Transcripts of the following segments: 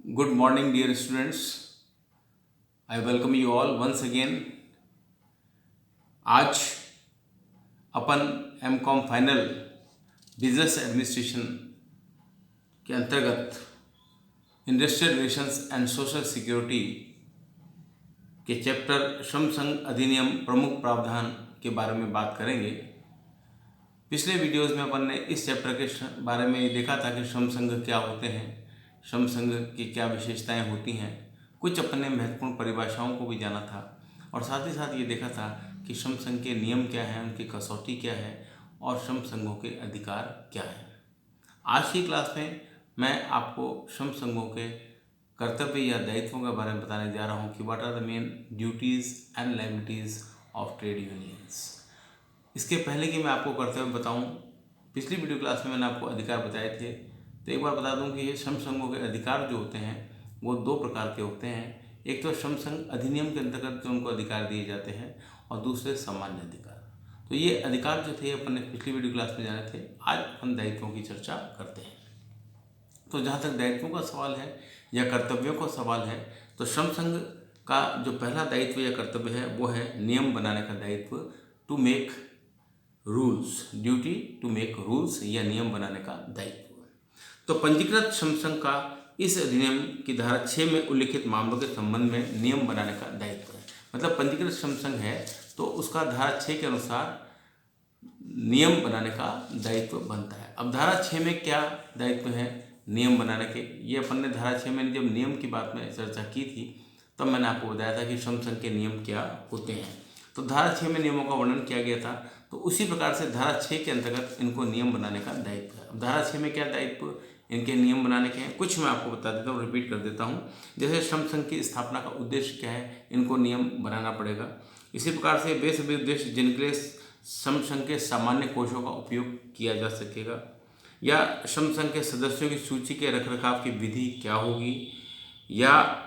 Good morning, dear students. I welcome you all once again. आज अपन M.Com final business administration के अंतर्गत industrial relations and social security के chapter श्रम संघ अधिनियम प्रमुख प्रावधान के बारे में बात करेंगे। पिछले वीडियोस में अपन ने इस चैप्टर के बारे में देखा था कि श्रम संघ क्या होते हैं, श्रम संघ की क्या विशेषताएं होती हैं, कुछ अपन ने महत्वपूर्ण परिभाषाओं को भी जाना था और साथ ही साथ ये देखा था कि श्रम संघ के नियम क्या हैं, उनकी कसौटी क्या है और श्रम संघों के अधिकार क्या हैं। आज की क्लास में मैं आपको श्रम संघों के कर्तव्य या दायित्वों के बारे में बताने जा रहा हूँ कि what are the main duties and liabilities of trade unions. इसके पहले कि मैं आपको कर्तव्य बताऊँ, पिछली वीडियो क्लास में मैंने आपको अधिकार बताए थे, तो एक बार बता दूं कि ये श्रम संघों के अधिकार जो होते हैं वो दो प्रकार के होते हैं। एक तो श्रम संघ अधिनियम के अंतर्गत जो उनको अधिकार दिए जाते हैं और दूसरे सामान्य अधिकार। तो ये अधिकार जो थे अपन ने पिछली वीडियो क्लास में जाने थे। आज अपन दायित्वों की चर्चा करते हैं। तो जहाँ तक दायित्वों का सवाल है या कर्तव्यों का सवाल है, तो श्रम संघ का जो पहला दायित्व या कर्तव्य है वो है नियम बनाने का दायित्व, to make rules, duty to make rules या नियम बनाने का दायित्व। तो पंजीकृत श्रम संघ का इस अधिनियम की धारा 6 में उल्लिखित मामलों के संबंध में नियम बनाने का दायित्व है। मतलब पंजीकृत श्रम संघ है तो उसका धारा 6 के अनुसार नियम बनाने का दायित्व बनता है। अब धारा 6 में क्या दायित्व है नियम बनाने के, ये अपन ने धारा 6 में जब नियम की बात में चर्चा की थी तब मैंने आपको बताया था कि श्रम संघ के नियम क्या होते हैं। तो धारा 6 में नियमों का वर्णन किया गया था, तो उसी प्रकार से धारा 6 के अंतर्गत इनको नियम बनाने का दायित्व है। अब धारा 6 में क्या दायित्व इनके नियम बनाने के हैं, कुछ मैं आपको बता देता हूँ, रिपीट कर देता हूँ। जैसे श्रम संघ की स्थापना का उद्देश्य क्या है, इनको नियम बनाना पड़ेगा। इसी प्रकार से वे सभी उद्देश्य जिनके लिए श्रम संघ के सामान्य कोषों का उपयोग किया जा सकेगा, या श्रम संघ के सदस्यों की सूची के रखरखाव की विधि क्या होगी, या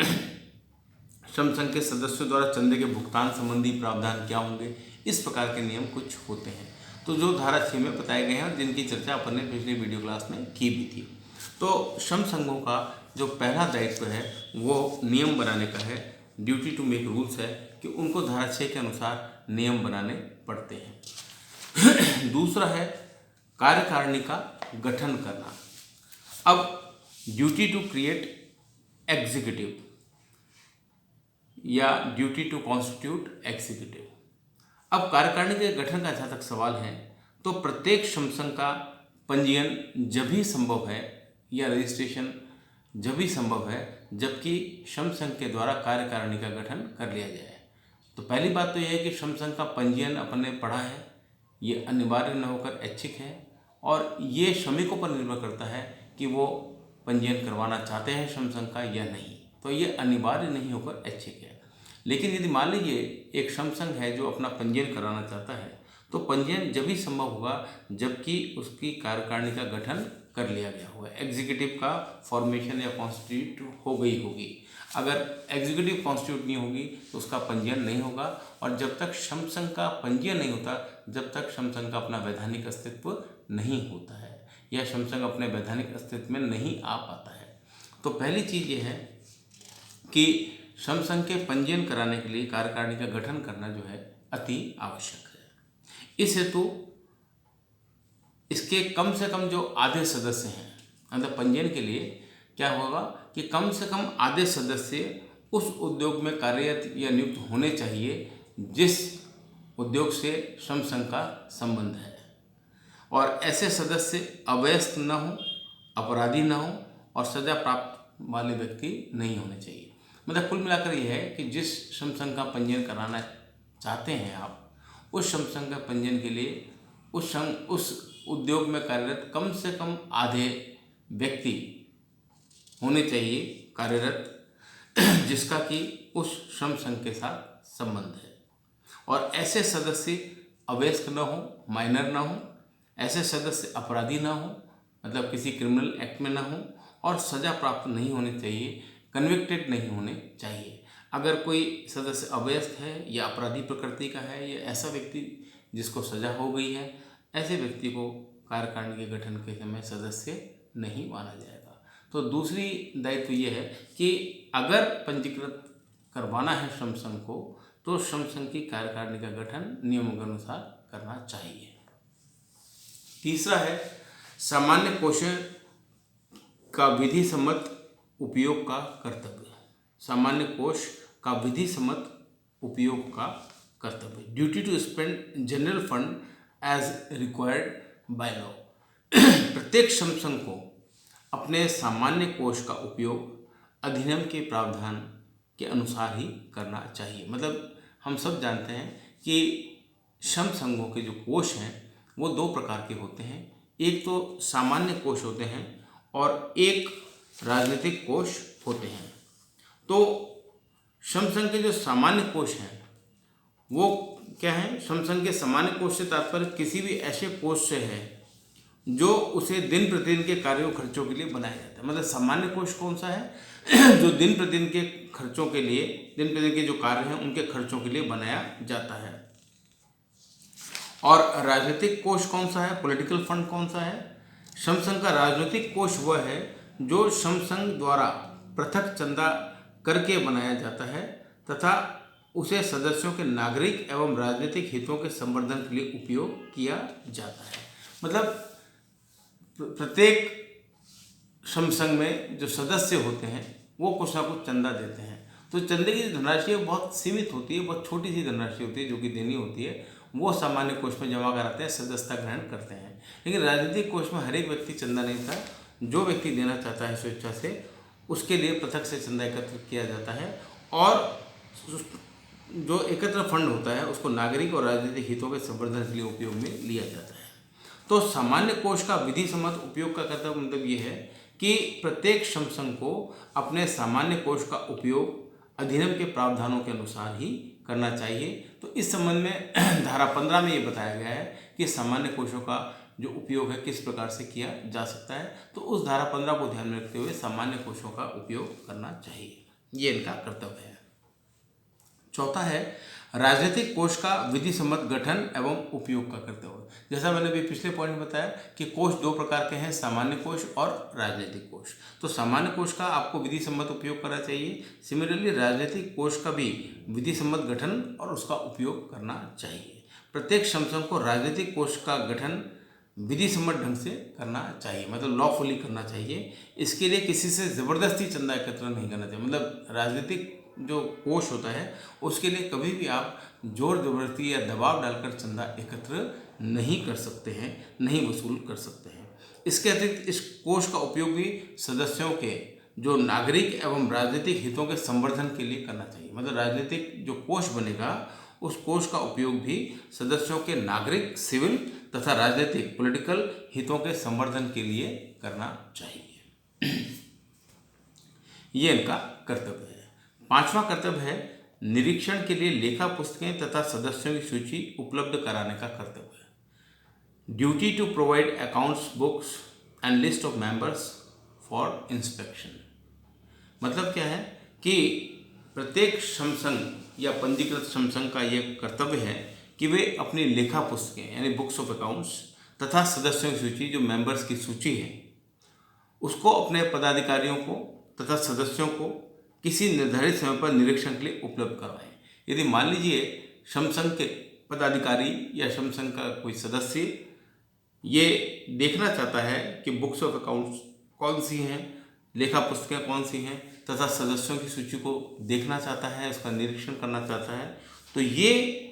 श्रम संघ के सदस्यों द्वारा चंदे के भुगतान संबंधी प्रावधान क्या होंगे, इस प्रकार के नियम कुछ होते हैं। तो जो धारा 6 में बताए गए हैं जिनकी चर्चा अपन ने पिछली वीडियो क्लास में की भी थी। तो श्रम संघों का जो पहला दायित्व है वो नियम बनाने का है, ड्यूटी टू मेक रूल्स है कि उनको धारा 6 के अनुसार नियम बनाने पड़ते हैं। दूसरा है कार्यकारिणी का गठन करना। अब ड्यूटी टू क्रिएट एग्जीक्यूटिव या ड्यूटी टू कॉन्स्टिट्यूट एग्जीक्यूटिव। अब कार्यकारिणी के गठन का जहाँ तक सवाल है तो प्रत्येक श्रम संघ का पंजीयन जब भी संभव है या रजिस्ट्रेशन जब भी संभव है जबकि श्रम संघ के द्वारा कार्यकारिणी का गठन कर लिया जाए। तो पहली बात तो यह है कि श्रम संघ का पंजीयन अपन ने पढ़ा है, ये अनिवार्य न होकर ऐच्छिक है और ये श्रमिकों पर निर्भर करता है कि वो पंजीयन करवाना चाहते हैं श्रम संघ का या नहीं। तो ये अनिवार्य नहीं होकर ऐच्छिक है। लेकिन यदि मान लीजिए एक श्रम संघ है जो अपना पंजीयन कराना चाहता है तो पंजीयन जब भी संभव होगा जबकि उसकी कार्यकारिणी का गठन कर लिया गया होगा, एग्जीक्यूटिव का फॉर्मेशन या कॉन्स्टिट्यूट हो गई होगी। अगर एग्जीक्यूटिव कॉन्स्टिट्यूट नहीं होगी तो उसका पंजीयन नहीं होगा और जब तक श्रम संघ का पंजीयन नहीं होता जब तक श्रम संघ का अपना वैधानिक अस्तित्व नहीं होता है या श्रम संघ अपने वैधानिक अस्तित्व में नहीं आ पाता है। तो पहली चीज़ ये है कि श्रम संघ के पंजीयन कराने के लिए कार्यकारिणी का गठन करना जो है अति आवश्यक है। इस हेतु इसके कम से कम जो आधे सदस्य हैं, मतलब पंजीयन के लिए क्या होगा कि कम से कम आधे सदस्य उस उद्योग में कार्यरत या नियुक्त होने चाहिए जिस उद्योग से श्रम संघ का संबंध है, और ऐसे सदस्य अवयस्क न हो, अपराधी न हो और सजा प्राप्त वाले व्यक्ति नहीं होने चाहिए। मतलब कुल मिलाकर यह है कि जिस श्रम संघ का पंजीयन कराना चाहते हैं आप, उस श्रम संघ का पंजीयन के लिए उस उद्योग में कार्यरत कम से कम आधे व्यक्ति होने चाहिए कार्यरत जिसका कि उस श्रम संघ के साथ संबंध है, और ऐसे सदस्य अवयस्क न हो, माइनर ना हो, ऐसे सदस्य अपराधी ना हो, मतलब किसी क्रिमिनल एक्ट में ना हो, और सजा प्राप्त नहीं होने चाहिए, कन्विक्टेड नहीं होने चाहिए। अगर कोई सदस्य अवयस्क है या अपराधी प्रकृति का है या ऐसा व्यक्ति जिसको सजा हो गई है, ऐसे व्यक्ति को कार्यकारिणी के गठन के समय सदस्य नहीं माना जाएगा। तो दूसरी दायित्व ये है कि अगर पंजीकृत करवाना है श्रम संघ को तो श्रम संघ की कार्यकारिणी का गठन नियमों के अनुसार करना चाहिए। तीसरा है सामान्य कोष का विधि सम्मत उपयोग का कर्तव्य। सामान्य कोष का विधि सम्मत उपयोग का कर्तव्य, duty to spend general fund as required by law. प्रत्येक श्रम संघ को अपने सामान्य कोष का उपयोग अधिनियम के प्रावधान के अनुसार ही करना चाहिए। मतलब हम सब जानते हैं कि श्रम संघों के जो कोष हैं वो दो प्रकार के होते हैं, एक तो सामान्य कोष होते हैं और एक राजनीतिक कोष होते हैं। तो श्रम संघ के जो सामान्य कोष हैं वो क्या है? श्रम संघ के सामान्य कोष से तात्पर्य किसी भी ऐसे कोष से है जो उसे दिन प्रतिदिन के कार्यों खर्चों के लिए बनाया जाता है। मतलब सामान्य कोष कौन सा है? जो दिन प्रतिदिन के खर्चों के लिए, दिन प्रतिदिन के जो कार्य हैं उनके खर्चों के लिए बनाया जाता है। और राजनीतिक कोष कौन सा है? पॉलिटिकल फंड कौन सा है? श्रम संघ का राजनीतिक कोष वह है जो श्रम संघ द्वारा पृथक चंदा करके बनाया जाता है तथा उसे सदस्यों के नागरिक एवं राजनीतिक हितों के संवर्धन के लिए उपयोग किया जाता है। मतलब प्रत्येक श्रम संघ में जो सदस्य होते हैं वो कुछ ना कुछ चंदा देते हैं। तो चंदे की धनराशि बहुत सीमित होती है, बहुत छोटी सी धनराशि होती है जो कि देनी होती है, वो सामान्य कोष में जमा कराते हैं, सदस्यता ग्रहण करते हैं। लेकिन राजनीतिक कोष में हर एक व्यक्ति चंदा नहीं था, जो व्यक्ति देना चाहता है स्वेच्छा से उसके लिए पृथक से चंदा एकत्र किया जाता है और जो एकत्र फंड होता है उसको नागरिक और राजनीतिक हितों के संवर्धन के लिए उपयोग में लिया जाता है। तो सामान्य कोष का विधि सम्मत उपयोग का कर्तव्य मतलब ये है कि प्रत्येक श्रम संघ को अपने सामान्य कोष का उपयोग अधिनियम के प्रावधानों के अनुसार ही करना चाहिए। तो इस संबंध में धारा 15 में ये बताया गया है कि सामान्य कोषों का जो उपयोग है किस प्रकार से किया जा सकता है। तो उस धारा 15 को ध्यान में रखते हुए सामान्य कोषों का उपयोग करना चाहिए, ये इनका कर्तव्य है। चौथा है राजनीतिक कोष का विधि सम्मत गठन एवं उपयोग का कर्तव्य। जैसा मैंने अभी पिछले पॉइंट में बताया कि कोष दो प्रकार के हैं, सामान्य कोष और राजनीतिक कोष। तो सामान्य कोष का आपको विधि सम्मत उपयोग करना चाहिए। सिमिलरली राजनीतिक कोष का भी विधि सम्मत गठन और उसका उपयोग करना चाहिए। प्रत्येक श्रम संघ को राजनीतिक कोष का गठन विधि सम्मत ढंग से करना चाहिए, मतलब लॉफुली करना चाहिए। इसके लिए किसी से ज़बरदस्ती चंदा एकत्र नहीं करना चाहिए। मतलब राजनीतिक जो कोष होता है उसके लिए कभी भी आप जोर जबरदस्ती या दबाव डालकर चंदा एकत्र नहीं कर सकते हैं, नहीं वसूल कर सकते हैं। इसके अतिरिक्त इस कोष का उपयोग भी सदस्यों के जो नागरिक एवं राजनीतिक हितों के संवर्धन के लिए करना चाहिए। मतलब राजनीतिक जो कोष बनेगा उस कोष का उपयोग भी सदस्यों के नागरिक, सिविल तथा राजनीतिक पॉलिटिकल हितों के संवर्धन के लिए करना चाहिए। ये इनका कर्तव्य है। पांचवा कर्तव्य है निरीक्षण के लिए लेखा पुस्तकें तथा सदस्यों की सूची उपलब्ध कराने का कर्तव्य है। Duty to provide accounts books and list of members for inspection. मतलब क्या है कि प्रत्येक श्रम संघ या पंजीकृत श्रम संघ का ये कर्तव्य है कि वे अपनी लेखा पुस्तकें यानी बुक्स ऑफ अकाउंट्स तथा सदस्यों की सूची, जो मेंबर्स की सूची है, उसको अपने पदाधिकारियों को तथा सदस्यों को किसी निर्धारित समय पर निरीक्षण के लिए उपलब्ध करवाएं। यदि मान लीजिए श्रम संघ के पदाधिकारी या श्रम संघ का कोई सदस्य ये देखना चाहता है कि बुक्स ऑफ अकाउंट्स कौन सी हैं, लेखा पुस्तकें कौन सी हैं तथा सदस्यों की सूची को देखना चाहता है, उसका निरीक्षण करना चाहता है, तो ये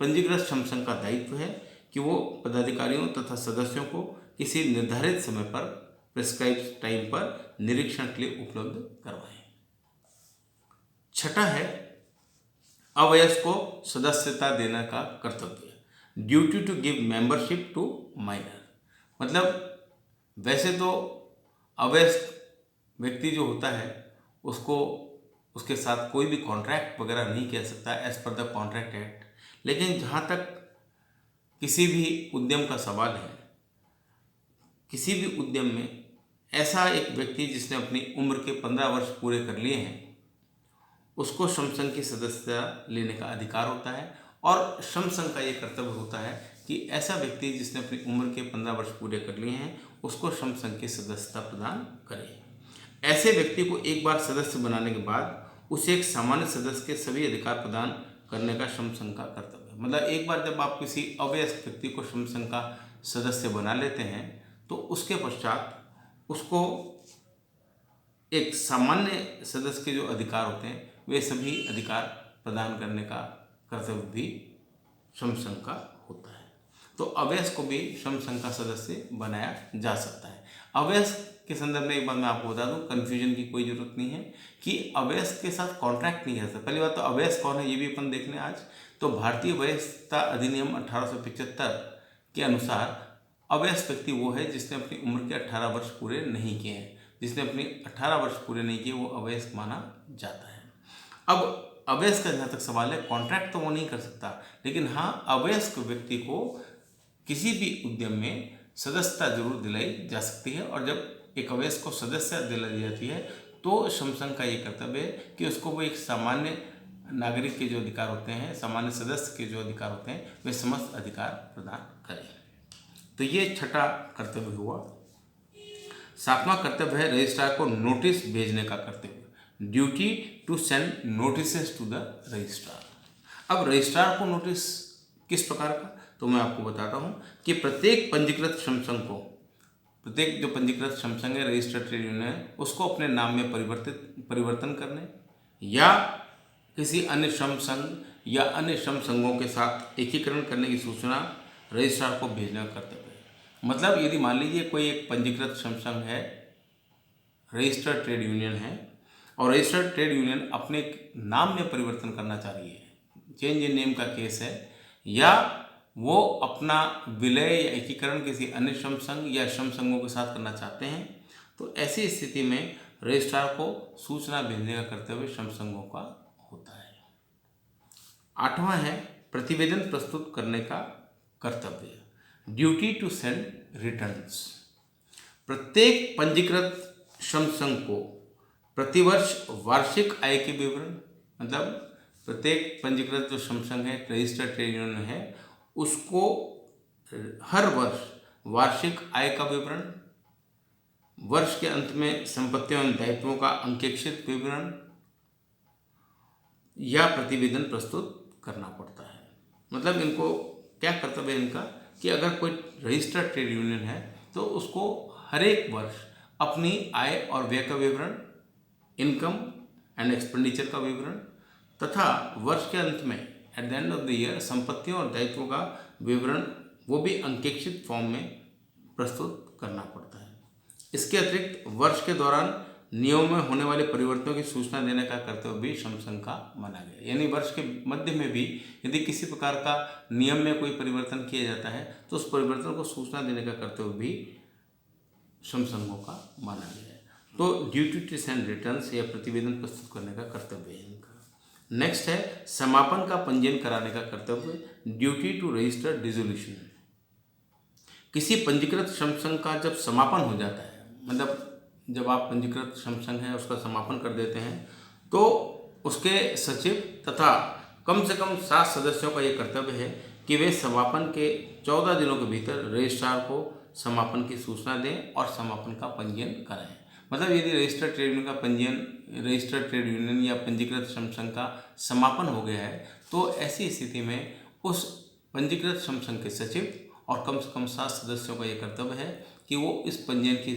पंजीकृत श्रम संघ का दायित्व है कि वो पदाधिकारियों तथा सदस्यों को किसी निर्धारित समय पर, प्रिस्क्राइब टाइम पर निरीक्षण के लिए उपलब्ध करवाएं। छठा है अवयस्क को सदस्यता देने का कर्तव्य, duty to give membership to minor. मतलब वैसे तो अवयस्क व्यक्ति जो होता है उसको उसके साथ कोई भी कॉन्ट्रैक्ट वगैरह नहीं किया सकता as per the contract act, लेकिन जहाँ तक किसी भी उद्यम का सवाल है, किसी भी उद्यम में ऐसा एक व्यक्ति जिसने अपनी उम्र के 15 वर्ष पूरे कर लिए हैं उसको श्रम संघ की सदस्यता लेने का अधिकार होता है। और श्रम संघ का ये कर्तव्य होता है कि ऐसा व्यक्ति जिसने अपनी उम्र के 15 वर्ष पूरे कर लिए हैं उसको श्रम संघ की सदस्यता प्रदान करे। ऐसे व्यक्ति को एक बार सदस्य बनाने के बाद उसे एक सामान्य सदस्य के सभी अधिकार प्रदान करने का श्रम संघ का कर्तव्य है। मतलब एक बार जब आप किसी अवयस्क व्यक्ति को श्रम संघ का सदस्य बना लेते हैं तो उसके पश्चात उसको एक सामान्य सदस्य के जो अधिकार होते हैं वे सभी अधिकार प्रदान करने का कर्तव्य भी श्रम संघ का होता है। तो अवयस्क को भी श्रम संघ का सदस्य बनाया जा सकता है। अवयस्क के संदर्भ में एक बात मैं आपको बता दूं, कन्फ्यूजन की कोई जरूरत नहीं है कि अवयस्क के साथ कॉन्ट्रैक्ट नहीं कर सकता। पहली बात तो अवयस्क कौन है ये भी अपन देख लें आज। तो भारतीय वयस्कता अधिनियम 1875 के अनुसार अवयस्क व्यक्ति वो है जिसने अपनी उम्र के 18 वर्ष पूरे नहीं किए हैं। जिसने अपनी 18 वर्ष पूरे नहीं किए वो अवयस्क माना जाता है। अब अवयस्क का जहाँ तक सवाल है, कॉन्ट्रैक्ट तो वो नहीं कर सकता, लेकिन हाँ अवयस्क व्यक्ति को किसी भी उद्यम में सदस्यता जरूर दिलाई जा सकती है। और जब एक अवयस्क को सदस्यता दिलाई जाती है तो श्रम संघ का ये कर्तव्य है कि उसको वो एक सामान्य नागरिक के जो अधिकार होते हैं, सामान्य सदस्य के जो अधिकार होते हैं, वे समस्त अधिकार प्रदान करें। तो ये छठा कर्तव्य हुआ। सातवां कर्तव्य है रजिस्ट्रार को नोटिस भेजने का कर्तव्य, duty to send notices to the registrar. अब रजिस्ट्रार को नोटिस किस प्रकार का, तो मैं आपको बताता हूँ कि प्रत्येक पंजीकृत श्रम संघ को, प्रत्येक जो पंजीकृत श्रम संघ है, रजिस्टर्ड ट्रेड यूनियन है, उसको अपने नाम में परिवर्तन करने या किसी अन्य श्रम संघ या अन्य श्रम संघों के साथ एकीकरण करने की सूचना रजिस्ट्रार को भेजने का कर्तव्य है। मतलब यदि मान लीजिए कोई एक पंजीकृत श्रम संघ है, रजिस्टर्ड ट्रेड यूनियन है, और रजिस्टर्ड ट्रेड यूनियन अपने नाम में परिवर्तन करना चाह रही है, चेंज इन नेम का केस है, या वो अपना विलय या एकीकरण किसी अन्य श्रम संघ या श्रम संघों के साथ करना चाहते हैं, तो ऐसी स्थिति में रजिस्ट्रार को सूचना भेजने का कर्तव्य श्रम संघों का होता है। आठवां है प्रतिवेदन प्रस्तुत करने का कर्तव्य, ड्यूटी टू सेंड रिटर्न्स। प्रत्येक पंजीकृत श्रम संघ को प्रतिवर्ष वार्षिक आय के विवरण, मतलब प्रत्येक पंजीकृत जो श्रम संघ है, रजिस्टर्ड ट्रेड यूनियन है, उसको हर वर्ष वार्षिक आय का विवरण, वर्ष के अंत में संपत्तियों एवं दायित्वों का अंकेक्षित विवरण या प्रतिवेदन प्रस्तुत करना पड़ता है। मतलब इनको क्या कर्तव्य है इनका कि अगर कोई रजिस्टर्ड ट्रेड यूनियन है तो उसको हर एक वर्ष अपनी आय और व्यय का विवरण, इनकम एंड एक्सपेंडिचर का विवरण तथा वर्ष के अंत में at the end of the year संपत्तियों और दायित्वों का विवरण, वो भी अंकेक्षित फॉर्म में प्रस्तुत करना पड़ता है। इसके अतिरिक्त वर्ष के दौरान नियमों में होने वाले परिवर्तनों की सूचना देने का कर्तव्य भी श्रम संघ का माना गया। यानी वर्ष के मध्य में भी यदि किसी प्रकार का नियम में कोई परिवर्तन किया जाता है तो उस परिवर्तन को सूचना देने का कर्तव्य भी श्रम संघों का माना गया है। तो ड्यूटी टू सेंड रिटर्न्स या प्रतिवेदन प्रस्तुत करने का कर्तव्य है इनका। नेक्स्ट है समापन का पंजीयन कराने का कर्तव्य, ड्यूटी टू रजिस्टर डिसोल्यूशन। किसी पंजीकृत श्रम संघ का जब समापन हो जाता है, मतलब जब आप पंजीकृत श्रम संघ है उसका समापन कर देते हैं, तो उसके सचिव तथा कम से कम 7 सदस्यों का ये कर्तव्य है कि वे समापन के 14 दिनों के भीतर रजिस्ट्रार को समापन की सूचना दें और समापन का पंजीयन कराएं। मतलब यदि रजिस्टर्ड ट्रेड यूनियन का पंजीयन, रजिस्टर्ड ट्रेड यूनियन या पंजीकृत श्रम संघ का समापन हो गया है तो ऐसी स्थिति में उस पंजीकृत श्रम संघ के सचिव और कम से कम 7 सदस्यों का ये कर्तव्य है कि वो इस पंजीयन की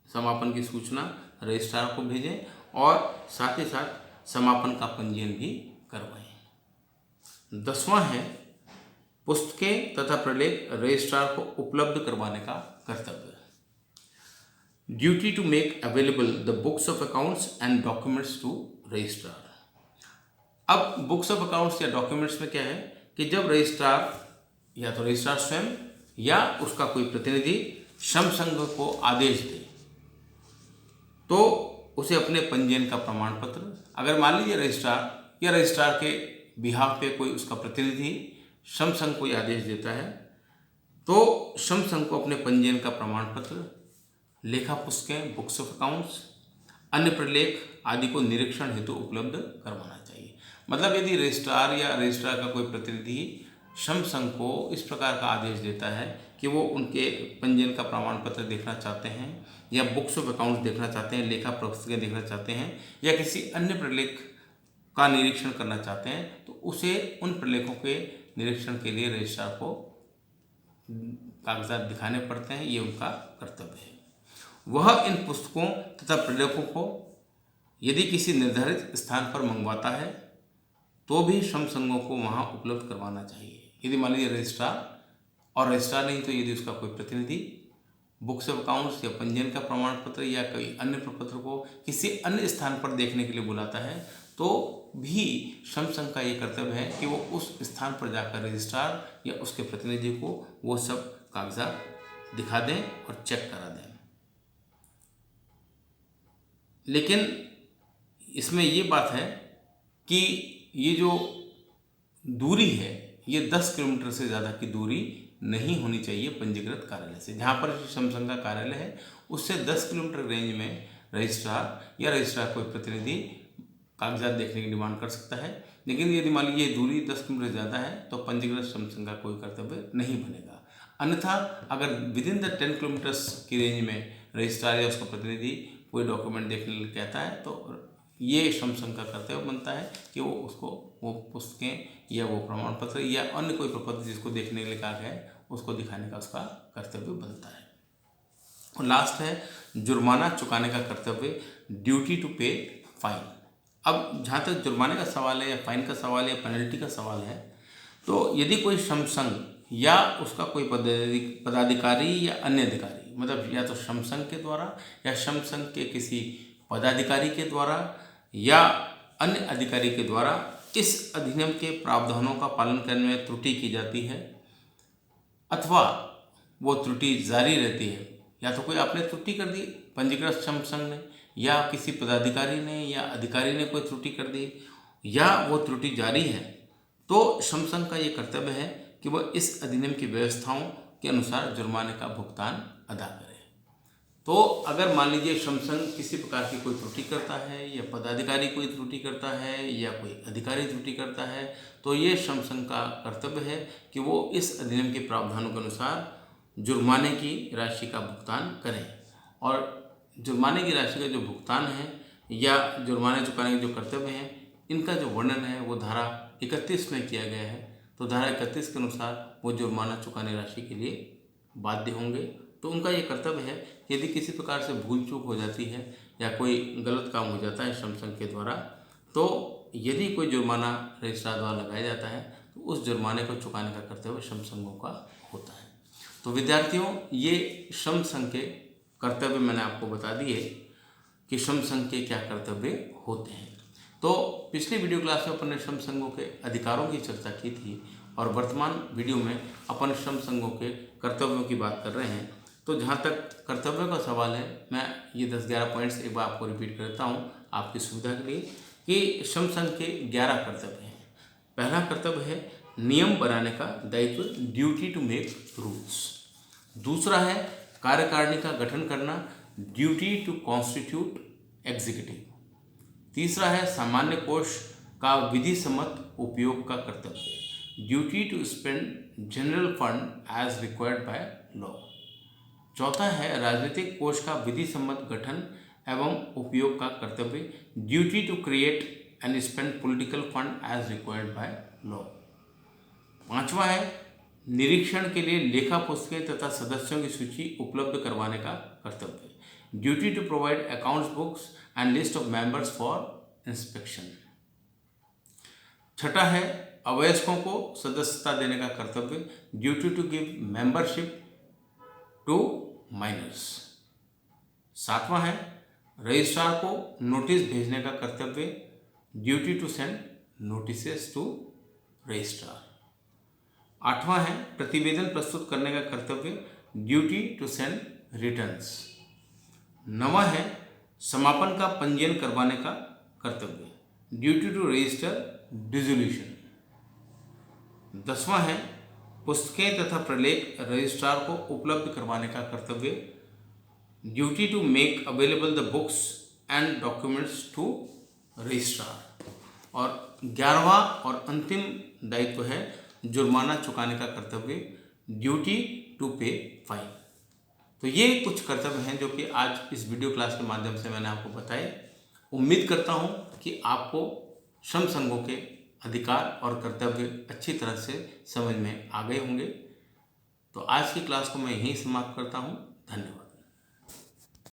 समापन की सूचना रजिस्ट्रार को भेजें और साथ ही साथ समापन का पंजीयन भी करवाएं। 10वां है पुस्तकें तथा प्रलेख रजिस्ट्रार को उपलब्ध करवाने का कर्तव्य, duty to make available the books of accounts and documents to registrar. अब बुक्स ऑफ अकाउंट्स या डॉक्यूमेंट्स में क्या है कि जब रजिस्ट्रार या तो रजिस्ट्रार स्वयं या उसका कोई प्रतिनिधि श्रम संघ को आदेश दे तो उसे अपने पंजीयन का प्रमाण पत्र, अगर मान लीजिए रजिस्ट्रार या रजिस्ट्रार के बिहाफ पे कोई उसका प्रतिनिधि श्रम संघ को आदेश देता है तो श्रम संघ को अपने पंजीयन का प्रमाण पत्र, लेखा पुस्तकें, बुक्स ऑफ अकाउंट्स, अन्य प्रलेख आदि को निरीक्षण हेतु उपलब्ध करवाना चाहिए। मतलब यदि रजिस्ट्रार या रजिस्ट्रार का कोई प्रतिनिधि श्रम संघ को इस प्रकार का आदेश देता है कि वो उनके पंजीयन का प्रमाण पत्र देखना चाहते हैं या बुक्स ऑफ अकाउंट्स देखना चाहते हैं, लेखा पुस्तकें देखना चाहते हैं या किसी अन्य प्रलेख का निरीक्षण करना चाहते हैं, तो उसे उन प्रलेखों के निरीक्षण के लिए रजिस्ट्रार को कागजात दिखाने पड़ते हैं। ये उनका कर्तव्य है। वह इन पुस्तकों तथा प्रलेखों को यदि किसी निर्धारित स्थान पर मंगवाता है तो भी श्रम संघों को वहाँ उपलब्ध करवाना चाहिए। यदि मान लीजिए रजिस्ट्रार, और रजिस्ट्रार नहीं तो यदि उसका कोई प्रतिनिधि बुक्स ऑफ अकाउंट्स या पंजीयन का प्रमाण पत्र या कोई अन्य प्रपत्र को किसी अन्य स्थान पर देखने के लिए बुलाता है, तो भी श्रम संघ का ये कर्तव्य है कि वो उस स्थान पर जाकर रजिस्ट्रार या उसके प्रतिनिधि को वो सब कागजात दिखा दें और चेक करा दें। लेकिन इसमें ये बात है कि ये जो दूरी है ये 10 किलोमीटर से ज़्यादा की दूरी नहीं होनी चाहिए पंजीकृत कार्यालय से। जहाँ पर श्रम संघ का कार्यालय है उससे 10 किलोमीटर रेंज में रजिस्ट्रार या रजिस्ट्रार कोई प्रतिनिधि कागजात देखने की डिमांड कर सकता है। लेकिन यदि मान लीजिए दूरी 10 किलोमीटर ज़्यादा है तो पंजीकृत श्रम संघ का कोई कर्तव्य नहीं बनेगा। अन्यथा अगर विदिन द 10 किलोमीटर्स की रेंज में रजिस्ट्रार या उसका प्रतिनिधि कोई डॉक्यूमेंट देखने के लिए कहता है तो ये श्रम संघ का कर्तव्य बनता है कि वो उसको वो पुस्तकें या वो प्रमाण पत्र या अन्य कोई प्रपत्र जिसको देखने के लिए कहा गया है उसको दिखाने का उसका कर्तव्य बनता है। और लास्ट है जुर्माना चुकाने का कर्तव्य, ड्यूटी टू पे फाइन। अब जहाँ तक जुर्माने का सवाल है या फाइन का सवाल है या पेनल्टी का सवाल है, तो यदि कोई श्रम संघ या उसका कोई पदाधिकारी या अन्य अधिकारी, मतलब या तो श्रम संघ के द्वारा या श्रम संघ के किसी पदाधिकारी के द्वारा या अन्य अधिकारी के द्वारा इस अधिनियम के प्रावधानों का पालन करने में त्रुटि की जाती है अथवा वो त्रुटि जारी रहती है, या तो कोई आपने त्रुटि कर दी पंजीकृत श्रम संघ ने या किसी पदाधिकारी ने या अधिकारी ने कोई त्रुटि कर दी या वो त्रुटि जारी है, तो श्रम संघ का ये कर्तव्य है कि वह इस अधिनियम की व्यवस्थाओं के अनुसार जुर्माने का भुगतान अदा करे। तो अगर मान लीजिए श्रम संघ किसी प्रकार की कोई त्रुटि करता है या पदाधिकारी कोई त्रुटि करता है या कोई अधिकारी त्रुटि करता है, तो ये श्रम संघ का कर्तव्य है कि वो इस अधिनियम के प्रावधानों के अनुसार जुर्माने की राशि का भुगतान करें। और जुर्माने की राशि का जो भुगतान है या जुर्माने चुकाने के जो कर्तव्य हैं, इनका जो वर्णन है वो धारा 31 में किया गया है। तो धारा 31 के अनुसार वो जुर्माना चुकाने राशि के लिए बाध्य होंगे। तो उनका ये कर्तव्य है कि यदि किसी प्रकार से भूल चूक हो जाती है या कोई गलत काम हो जाता है श्रम संघ के द्वारा, तो यदि कोई जुर्माना रजिस्ट्रार द्वारा लगाया जाता है तो उस जुर्माने को चुकाने का कर्तव्य श्रम संघों का होता है। तो विद्यार्थियों, ये श्रम संघ के कर्तव्य मैंने आपको बता दिए कि श्रम संघ के क्या कर्तव्य होते हैं। तो पिछले वीडियो क्लास में अपन ने श्रम संघों के अधिकारों की चर्चा की थी और वर्तमान वीडियो में अपन श्रम संघों के कर्तव्यों की बात कर रहे हैं। तो जहाँ तक कर्तव्यों का सवाल है, मैं ये 10-11 पॉइंट्स एक बार आपको रिपीट करता हूँ आपकी सुविधा के लिए कि श्रम संघ के 11 कर्तव्य हैं। पहला कर्तव्य है नियम बनाने का दायित्व, ड्यूटी टू मेक रूल्स। दूसरा है कार्यकारिणी का गठन करना, ड्यूटी टू कॉन्स्टिट्यूट एग्जीक्यूटिव। तीसरा है सामान्य कोष का विधि सम्मत उपयोग का कर्तव्य, duty to spend general fund as required by law. चौथा है राजनीतिक कोष का विधि सम्मत गठन एवं उपयोग का कर्तव्य, duty to create and spend political fund as required by law. पांचवा है निरीक्षण के लिए लेखा पुस्तकें तथा सदस्यों की सूची उपलब्ध करवाने का कर्तव्य, duty to provide accounts books and list of members for inspection. छठा है अवयस्कों को सदस्यता देने का कर्तव्य, duty to give membership to minors. सातवां है रजिस्ट्रार को नोटिस भेजने का कर्तव्य, duty to send notices to registrar. आठवां है प्रतिवेदन प्रस्तुत करने का कर्तव्य, ड्यूटी टू सेंड रिटर्न्स। नवां है समापन का पंजीयन करवाने का कर्तव्य, ड्यूटी टू रजिस्टर डिसोल्यूशन। 10वां है पुस्तकें तथा प्रलेख रजिस्ट्रार को उपलब्ध करवाने का कर्तव्य, duty to make available the books and documents to registrar. और 11वां और अंतिम दायित्व है जुर्माना चुकाने का कर्तव्य, ड्यूटी टू पे फाइन। तो ये कुछ कर्तव्य हैं जो कि आज इस वीडियो क्लास के माध्यम से मैंने आपको बताए। उम्मीद करता हूँ कि आपको श्रम संघों के अधिकार और कर्तव्य अच्छी तरह से समझ में आ गए होंगे। तो आज की क्लास को मैं यहीं समाप्त करता हूँ। धन्यवाद।